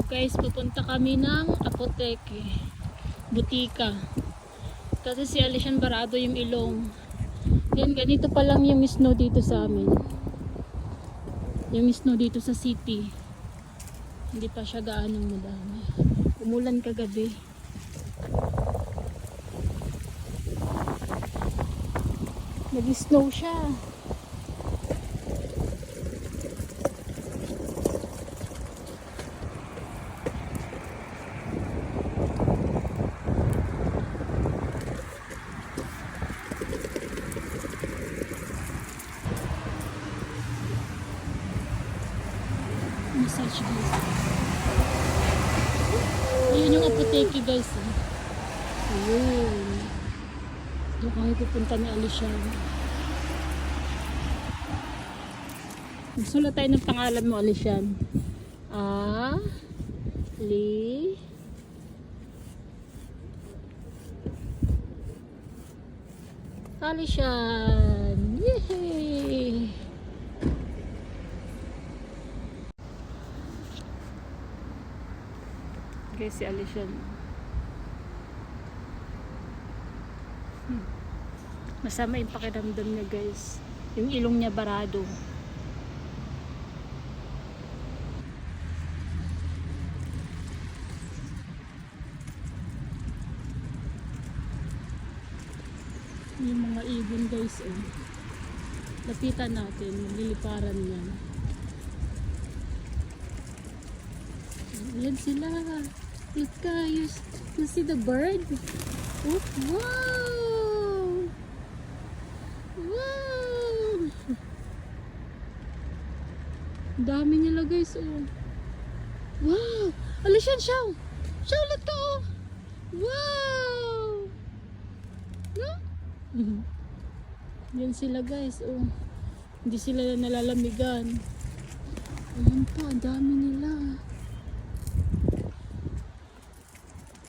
Guys, pupunta kami ng apoteke, butika. Kasi si Alishan barado yung ilong. Yan, ganito pa lang yung snow dito sa amin. Yung snow dito sa city. Hindi pa siya gaanong madami. Umulan kagabi. Nag-snow siya. Massage guys. Ayun yung apoteke guys. Ayun. Doon kami pupunta ni Alishan. Magsulat tayo ng pangalan mo, Alishan. Alishan. Yay! Guys, si Alishan. Masama yung pakiramdam niya guys. Yung ilong niya barado. Yung mga ibon guys lapitan natin, magliliparan yan. Yan sila. Look guys, you see the bird? Oh, wow! Wow! Dami nila guys Wow! Alishan, show! Show, ulit ka Wow! No? Yan sila guys hindi sila nalalamigan. Ayan po, ang dami nila.